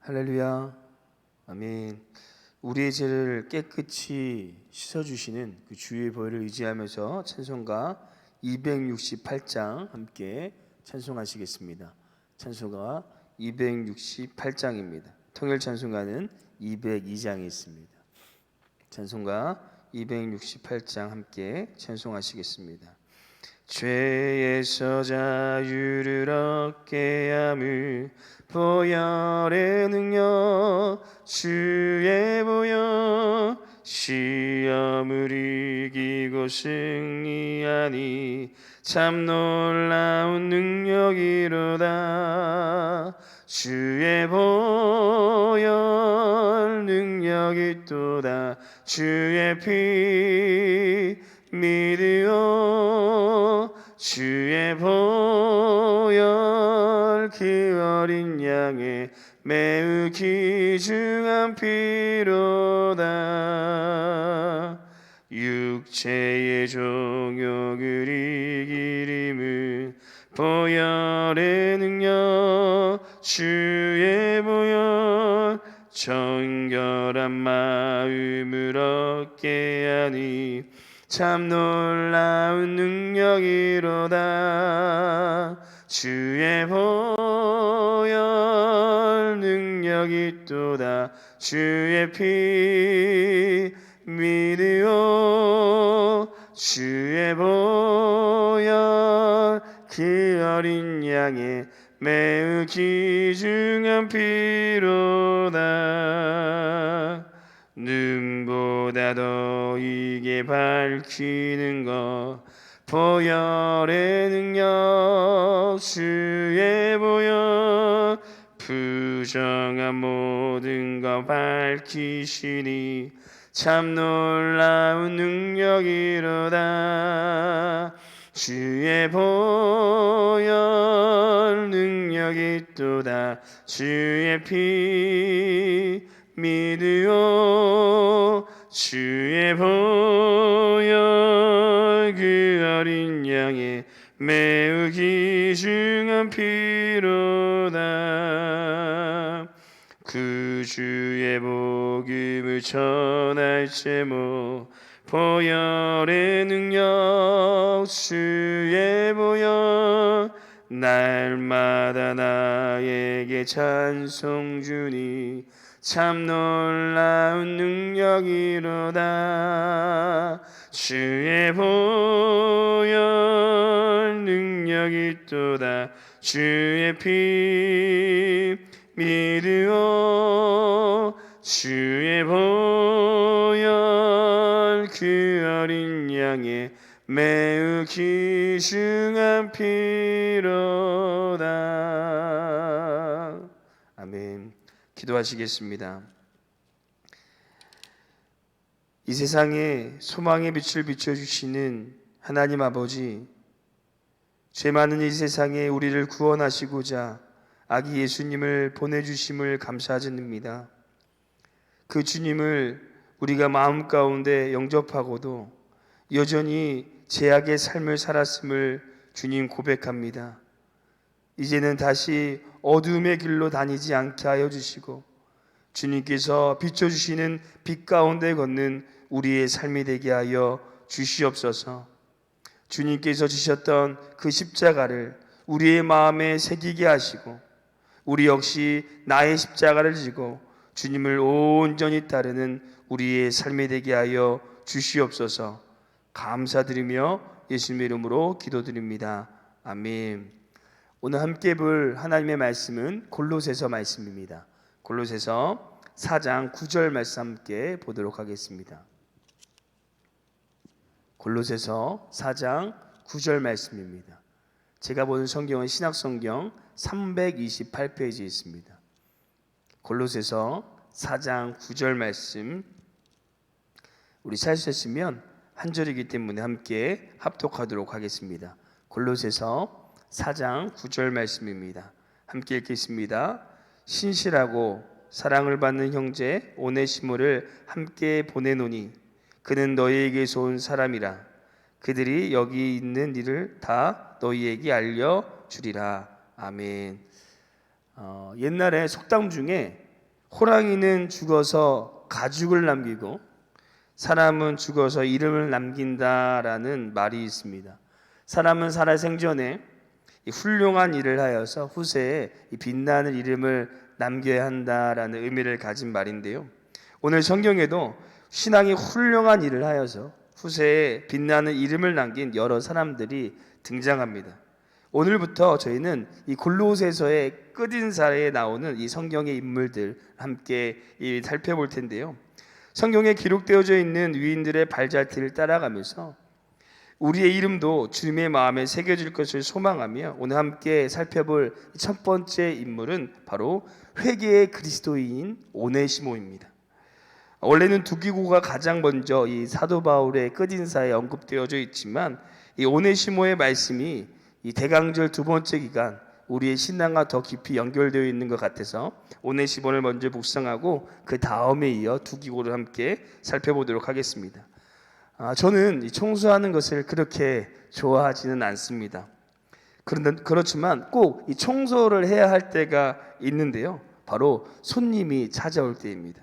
할렐루야. 아멘. 우리의 죄를 깨끗이 씻어주시는 그 주의 보혈을 의지하면서 찬송가 268장 함께 찬송하시겠습니다. 찬송가 268장입니다. 통일 찬송가는 202장이 있습니다. 찬송가 268장 함께 찬송하시겠습니다. 죄에서 자유를 얻게 함을 보혈의 능력 주의 보혈 시험을 이기고 승리하니 참 놀라운 능력이로다. 주의 보혈 능력이 또다. 주의 피 믿으오. 주의 보혈 그 어린 양의 매우 귀중한 피로다. 육체의 종욕을 이기림은 보혈의 능력 주의 보혈 정결한 마음을 얻게 하니 참 놀라운 능력이로다. 주의 보혈 능력이 또다. 주의 피 믿으오. 주의 보혈 그 어린 양의 매우 귀중한 피로다. 눈보다 더 이게 밝히는 것 보혈의 능력 주의 보혈 부정한 모든 것 밝히시니 참 놀라운 능력이로다. 주의 보혈 능력이 또다. 주의 피 믿으오. 주의 보혈 그 어린 양의 매우 귀중한 피로다. 구주의 복음을 전할 제목 보혈의 능력 주의 보혈 날마다 나에게 찬송 주니 참 놀라운 능력이로다. 주의 보혈 능력이 또다. 주의 피 믿으오. 주의 보혈 그 어린 양의 매우 귀중한 피로다. 아멘. 기도하시겠습니다. 이 세상에 소망의 빛을 비춰주시는 하나님 아버지, 죄 많은 이 세상에 우리를 구원하시고자 아기 예수님을 보내주심을 감사드립니다. 그 주님을 우리가 마음 가운데 영접하고도 여전히 죄악의 삶을 살았음을 주님 고백합니다. 이제는 다시 어두움의 길로 다니지 않게 하여 주시고 주님께서 비춰주시는 빛 가운데 걷는 우리의 삶이 되게 하여 주시옵소서. 주님께서 지셨던 그 십자가를 우리의 마음에 새기게 하시고 우리 역시 나의 십자가를 지고 주님을 온전히 따르는 우리의 삶이 되게 하여 주시옵소서. 감사드리며 예수님의 이름으로 기도드립니다. 아멘. 오늘 함께 볼 하나님의 말씀은 골로새서 말씀입니다. 골로새서 4장 9절 말씀 함께 보도록 하겠습니다. 골로새서 4장 9절 말씀입니다. 제가 보는 성경은 신약성경 328페이지에 있습니다. 골로새서 4장 9절 말씀 우리 찾으셨으면 한 절이기 때문에 함께 합독하도록 하겠습니다. 골로새서 4장 9절 말씀입니다. 함께 읽겠습니다. 신실하고 사랑을 받는 형제 오네시모를 함께 보내노니 그는 너희에게서 온 사람이라. 그들이 여기 있는 일을 다 너희에게 알려주리라. 아멘. 옛날에 속담 중에 호랑이는 죽어서 가죽을 남기고 사람은 죽어서 이름을 남긴다라는 말이 있습니다. 사람은 살아생전에 훌륭한 일을 하여서 후세에 빛나는 이름을 남겨야 한다라는 의미를 가진 말인데요. 오늘 성경에도 신앙이 훌륭한 일을 하여서 후세에 빛나는 이름을 남긴 여러 사람들이 등장합니다. 오늘부터 저희는 이 골로새서의 끝인사에 나오는 이 성경의 인물들 함께 살펴볼 텐데요. 성경에 기록되어져 있는 위인들의 발자취를 따라가면서 우리의 이름도 주님의 마음에 새겨질 것을 소망하며 오늘 함께 살펴볼 첫 번째 인물은 바로 회개의 그리스도인인 오네시모입니다. 원래는 두기고가 가장 먼저 이 사도 바울의 끝인사에 언급되어져 있지만 이 오네시모의 말씀이 이 대강절 두 번째 기간 우리의 신앙과 더 깊이 연결되어 있는 것 같아서 오네시모를 먼저 묵상하고 그 다음에 이어 두기고를 함께 살펴보도록 하겠습니다. 저는 이 청소하는 것을 그렇게 좋아하지는 않습니다. 그렇지만 꼭 이 청소를 해야 할 때가 있는데요. 바로 손님이 찾아올 때입니다.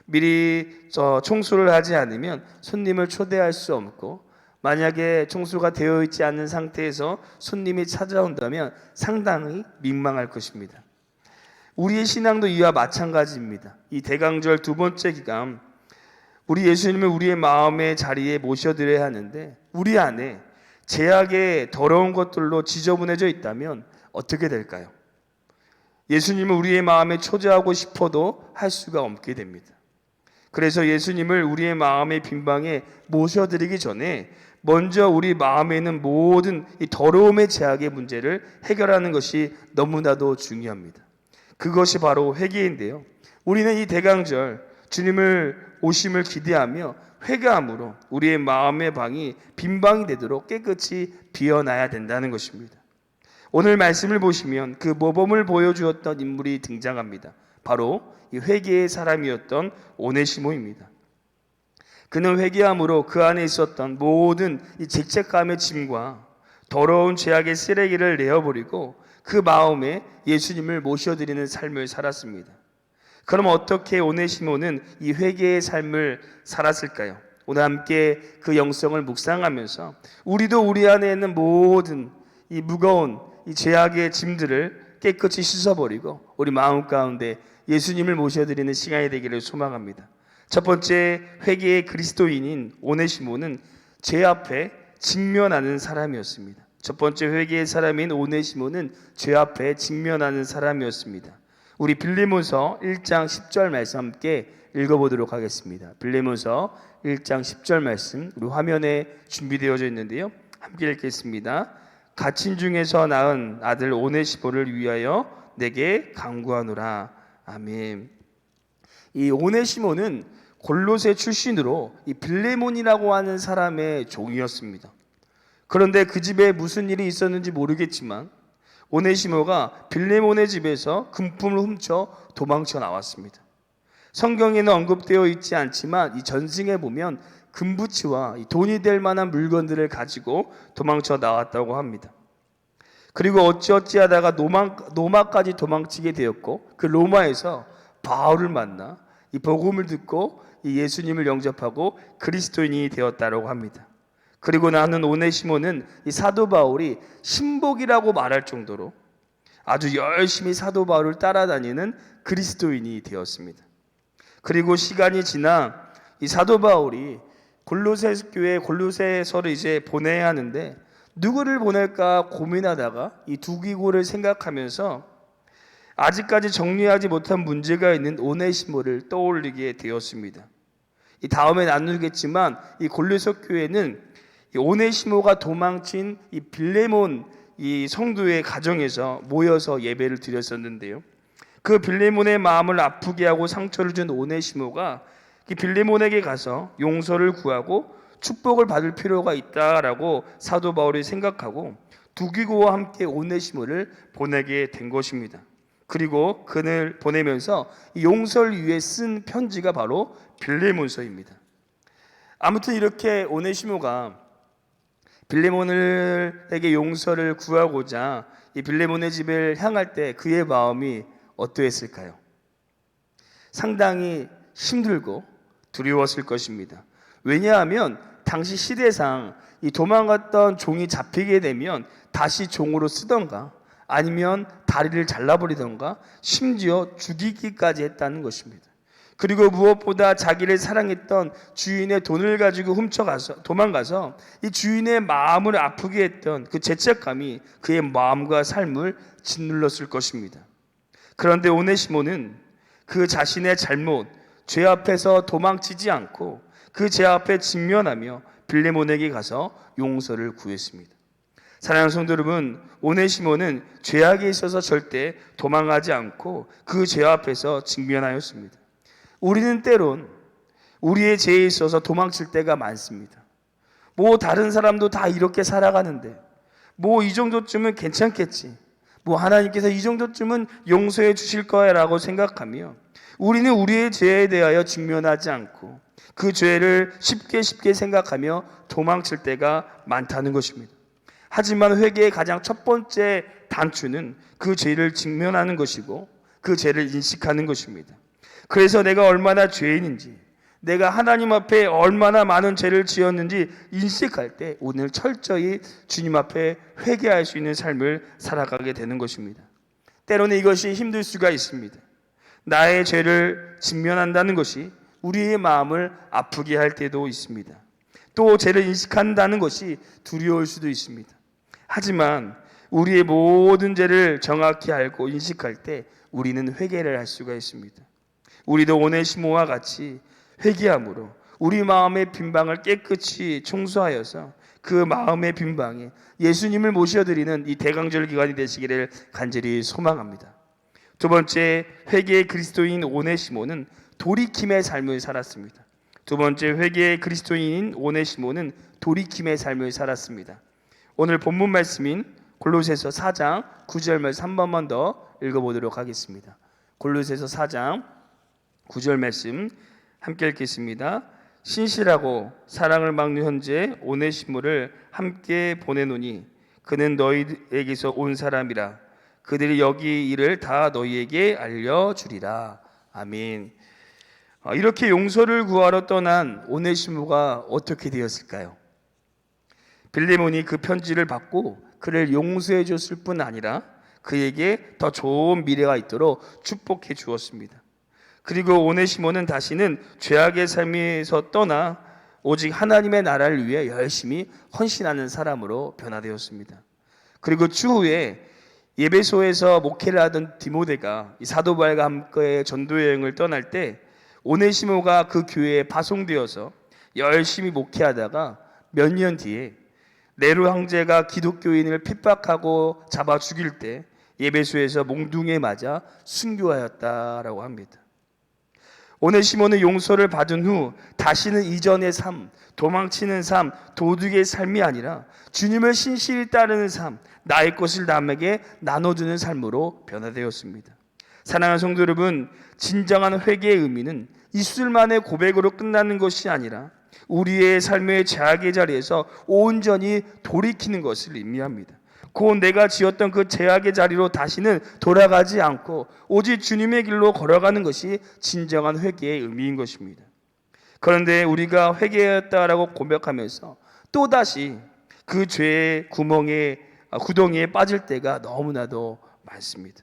미리 청소를 하지 않으면 손님을 초대할 수 없고, 만약에 청소가 되어 있지 않은 상태에서 손님이 찾아온다면 상당히 민망할 것입니다. 우리의 신앙도 이와 마찬가지입니다. 이 대강절 두 번째 기간 우리 예수님을 우리의 마음의 자리에 모셔드려야 하는데 우리 안에 죄악의 더러운 것들로 지저분해져 있다면 어떻게 될까요? 예수님을 우리의 마음에 초대하고 싶어도 할 수가 없게 됩니다. 그래서 예수님을 우리의 마음의 빈방에 모셔드리기 전에 먼저 우리 마음에 있는 모든 이 더러움의 죄악의 문제를 해결하는 것이 너무나도 중요합니다. 그것이 바로 회개인데요. 우리는 이 대강절 주님을 오심을 기대하며 회개함으로 우리의 마음의 방이 빈방이 되도록 깨끗이 비워놔야 된다는 것입니다. 오늘 말씀을 보시면 그 모범을 보여주었던 인물이 등장합니다. 바로 이 회개의 사람이었던 오네시모입니다. 그는 회개함으로 그 안에 있었던 모든 이 죄책감의 짐과 더러운 죄악의 쓰레기를 내어버리고 그 마음에 예수님을 모셔드리는 삶을 살았습니다. 그럼 어떻게 오네시모는 이 회개의 삶을 살았을까요? 오늘 함께 그 영성을 묵상하면서 우리도 우리 안에 있는 모든 이 무거운 이 죄악의 짐들을 깨끗이 씻어버리고 우리 마음 가운데 예수님을 모셔드리는 시간이 되기를 소망합니다. 첫 번째 회개의 그리스도인인 오네시모는 죄 앞에 직면하는 사람이었습니다. 첫 번째 회개의 사람인 오네시모는 죄 앞에 직면하는 사람이었습니다. 우리 빌레몬서 1장 10절 말씀 함께 읽어보도록 하겠습니다. 빌레몬서 1장 10절 말씀 우리 화면에 준비되어져 있는데요. 함께 읽겠습니다. 갇힌 중에서 낳은 아들 오네시모를 위하여 내게 간구하노라. 아멘. 이 오네시모는 골로새 출신으로 이 빌레몬이라고 하는 사람의 종이었습니다. 그런데 그 집에 무슨 일이 있었는지 모르겠지만 오네시모가 빌레몬의 집에서 금품을 훔쳐 도망쳐 나왔습니다. 성경에는 언급되어 있지 않지만 이 전승에 보면 금부치와 돈이 될 만한 물건들을 가지고 도망쳐 나왔다고 합니다. 그리고 어찌어찌하다가 로마까지 도망치게 되었고 그 로마에서 바울을 만나 이 복음을 듣고 이 예수님을 영접하고 그리스도인이 되었다고 합니다. 그리고 나는 오네시모는 이 사도 바울이 신복이라고 말할 정도로 아주 열심히 사도 바울을 따라다니는 그리스도인이 되었습니다. 그리고 시간이 지나 이 사도 바울이 골로새 교회 골로새서를 이제 보내야 하는데 누구를 보낼까 고민하다가 이 두기고를 생각하면서 아직까지 정리하지 못한 문제가 있는 오네시모를 떠올리게 되었습니다. 이 다음에 나누겠지만 이 골로새 교회는 이 오네시모가 도망친 이 빌레몬 이 성도의 가정에서 모여서 예배를 드렸었는데요. 그 빌레몬의 마음을 아프게 하고 상처를 준 오네시모가 이 빌레몬에게 가서 용서를 구하고 축복을 받을 필요가 있다라고 사도 바울이 생각하고 두기고와 함께 오네시모를 보내게 된 것입니다. 그리고 그를 보내면서 용서를 위해 쓴 편지가 바로 빌레몬서입니다. 아무튼 이렇게 오네시모가 빌레몬에게 용서를 구하고자 이 빌레몬의 집을 향할 때 그의 마음이 어떠했을까요? 상당히 힘들고 두려웠을 것입니다. 왜냐하면 당시 시대상 이 도망갔던 종이 잡히게 되면 다시 종으로 쓰던가 아니면 다리를 잘라버리던가 심지어 죽이기까지 했다는 것입니다. 그리고 무엇보다 자기를 사랑했던 주인의 돈을 가지고 도망가서 이 주인의 마음을 아프게 했던 그 죄책감이 그의 마음과 삶을 짓눌렀을 것입니다. 그런데 오네시모는 그 자신의 잘못, 죄 앞에서 도망치지 않고 그 죄 앞에 직면하며 빌레몬에게 가서 용서를 구했습니다. 사랑하는 성도 여러분, 오네시모는 죄악에 있어서 절대 도망가지 않고 그 죄 앞에서 직면하였습니다. 우리는 때론 우리의 죄에 있어서 도망칠 때가 많습니다. 다른 사람도 다 이렇게 살아가는데 이 정도쯤은 괜찮겠지, 하나님께서 이 정도쯤은 용서해 주실 거야 라고 생각하며 우리는 우리의 죄에 대하여 직면하지 않고 그 죄를 쉽게 생각하며 도망칠 때가 많다는 것입니다. 하지만 회개의 가장 첫 번째 단추는 그 죄를 직면하는 것이고 그 죄를 인식하는 것입니다. 그래서 내가 얼마나 죄인인지, 내가 하나님 앞에 얼마나 많은 죄를 지었는지 인식할 때 오늘 철저히 주님 앞에 회개할 수 있는 삶을 살아가게 되는 것입니다. 때로는 이것이 힘들 수가 있습니다. 나의 죄를 직면한다는 것이 우리의 마음을 아프게 할 때도 있습니다. 또 죄를 인식한다는 것이 두려울 수도 있습니다. 하지만 우리의 모든 죄를 정확히 알고 인식할 때 우리는 회개를 할 수가 있습니다. 우리도 오네시모와 같이 회개함으로 우리 마음의 빈방을 깨끗이 청소하여서 그 마음의 빈방에 예수님을 모셔드리는 이 대강절 기간이 되시기를 간절히 소망합니다. 두 번째, 회개의 그리스도인 오네시모는 돌이킴의 삶을 살았습니다. 두 번째, 회개의 그리스도인인 오네시모는 돌이킴의 삶을 살았습니다. 오늘 본문 말씀인 골로새서 4장 9절 말씀 한 번만 더 읽어보도록 하겠습니다. 골로새서 4장 9절 말씀 함께 읽겠습니다. 신실하고 사랑을 막는 현재 오네시모를 함께 보내노니 그는 너희에게서 온 사람이라. 그들이 여기 일을 다 너희에게 알려주리라. 아멘. 이렇게 용서를 구하러 떠난 오네시모가 어떻게 되었을까요? 빌레몬이 그 편지를 받고 그를 용서해 줬을 뿐 아니라 그에게 더 좋은 미래가 있도록 축복해 주었습니다. 그리고 오네시모는 다시는 죄악의 삶에서 떠나 오직 하나님의 나라를 위해 열심히 헌신하는 사람으로 변화되었습니다. 그리고 추후에 예배소에서 목회를 하던 디모데가 사도 바울과 함께 전도 여행을 떠날 때 오네시모가 그 교회에 파송되어서 열심히 목회하다가 몇 년 뒤에 네로 황제가 기독교인을 핍박하고 잡아 죽일 때 예배소에서 몽둥이에 맞아 순교하였다라고 합니다. 오네시모는 용서를 받은 후 다시는 이전의 삶, 도망치는 삶, 도둑의 삶이 아니라 주님을 신실히 따르는 삶, 나의 것을 남에게 나눠주는 삶으로 변화되었습니다. 사랑하는 성도 여러분, 진정한 회개의 의미는 입술만의 고백으로 끝나는 것이 아니라 우리의 삶의 죄악의 자리에서 온전히 돌이키는 것을 의미합니다. 곧 내가 지었던 그 죄악의 자리로 다시는 돌아가지 않고 오직 주님의 길로 걸어가는 것이 진정한 회개의 의미인 것입니다. 그런데 우리가 회개했다라고 고백하면서 또다시 그 죄의 구덩이에 빠질 때가 너무나도 많습니다.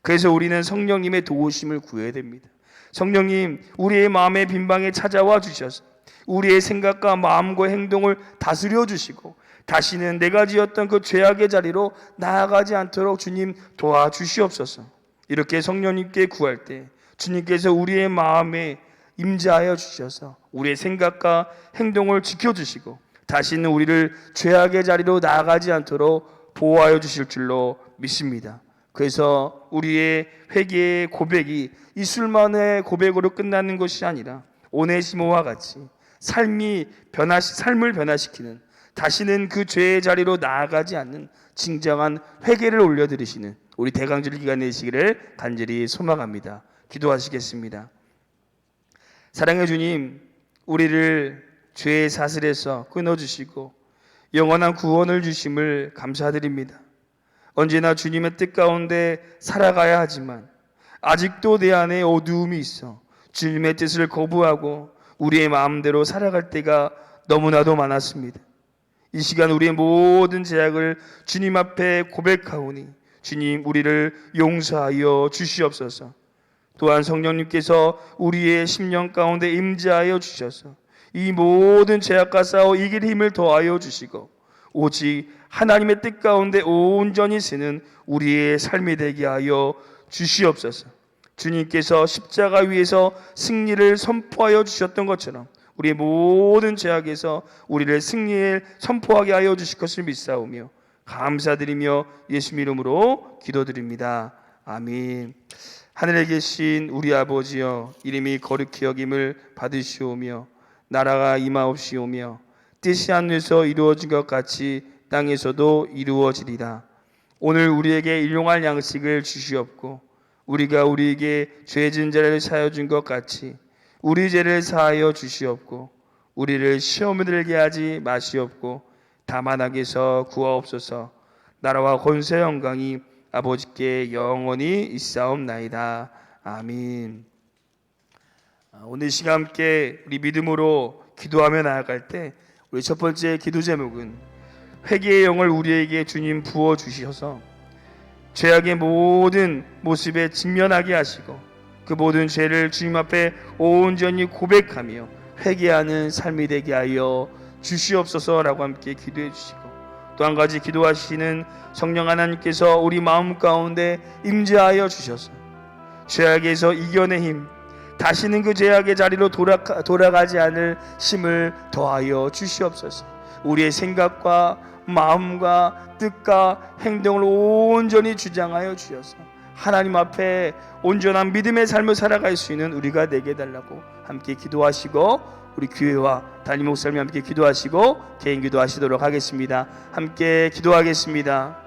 그래서 우리는 성령님의 도우심을 구해야 됩니다. 성령님, 우리의 마음의 빈방에 찾아와 주셔서 우리의 생각과 마음과 행동을 다스려 주시고 다시는 내가 지었던 그 죄악의 자리로 나아가지 않도록 주님 도와주시옵소서. 이렇게 성령님께 구할 때 주님께서 우리의 마음에 임재하여 주셔서 우리의 생각과 행동을 지켜주시고 다시는 우리를 죄악의 자리로 나아가지 않도록 보호하여 주실 줄로 믿습니다. 그래서 우리의 회개의 고백이 입술만의 고백으로 끝나는 것이 아니라 오네시모와 같이 삶을 변화시키는, 다시는 그 죄의 자리로 나아가지 않는 진정한 회개를 올려드리시는 우리 대강절 기간 되시기를 간절히 소망합니다. 기도하시겠습니다. 사랑의 주님, 우리를 죄의 사슬에서 끊어주시고 영원한 구원을 주심을 감사드립니다. 언제나 주님의 뜻 가운데 살아가야 하지만 아직도 내 안에 어두움이 있어 주님의 뜻을 거부하고 우리의 마음대로 살아갈 때가 너무나도 많았습니다. 이 시간 우리의 모든 죄악을 주님 앞에 고백하오니 주님 우리를 용서하여 주시옵소서. 또한 성령님께서 우리의 심령 가운데 임재하여 주셔서 이 모든 죄악과 싸워 이길 힘을 더하여 주시고 오직 하나님의 뜻 가운데 온전히 쓰는 우리의 삶이 되게 하여 주시옵소서. 주님께서 십자가 위에서 승리를 선포하여 주셨던 것처럼 우리의 모든 죄악에서 우리를 승리에 선포하게 하여 주실 것을 믿사오며 감사드리며 예수님 이름으로 기도드립니다. 아멘. 하늘에 계신 우리 아버지여, 이름이 거룩히 여김을 받으시오며 나라가 임하옵시오며 뜻이 하늘에서 이루어진 것 같이 땅에서도 이루어지리라. 오늘 우리에게 일용할 양식을 주시옵고 우리가 우리에게 죄 지은 자를 사하여 준 것 같이 우리 죄를 사하여 주시옵고 우리를 시험에 들게 하지 마시옵고 다만 악에서 구하옵소서. 나라와 권세 영광이 아버지께 영원히 있사옵나이다. 아멘. 오늘 시간 함께 우리 믿음으로 기도하며 나아갈 때 우리 첫 번째 기도 제목은 회개의 영을 우리에게 주님 부어 주셔서 죄악의 모든 모습에 직면하게 하시고 그 모든 죄를 주님 앞에 온전히 고백하며 회개하는 삶이 되게 하여 주시옵소서라고 함께 기도해 주시고 또 한 가지 기도하시는 성령 하나님께서 우리 마음 가운데 임재하여 주셔서 죄악에서 이겨내 힘, 다시는 그 죄악의 자리로 돌아가지 않을 힘을 더하여 주시옵소서. 우리의 생각과 마음과 뜻과 행동을 온전히 주장하여 주셔서 하나님 앞에 온전한 믿음의 삶을 살아갈 수 있는 우리가 되게 해달라고 함께 기도하시고 우리 교회와 담임 목사님 함께 기도하시고 개인 기도하시도록 하겠습니다. 함께 기도하겠습니다.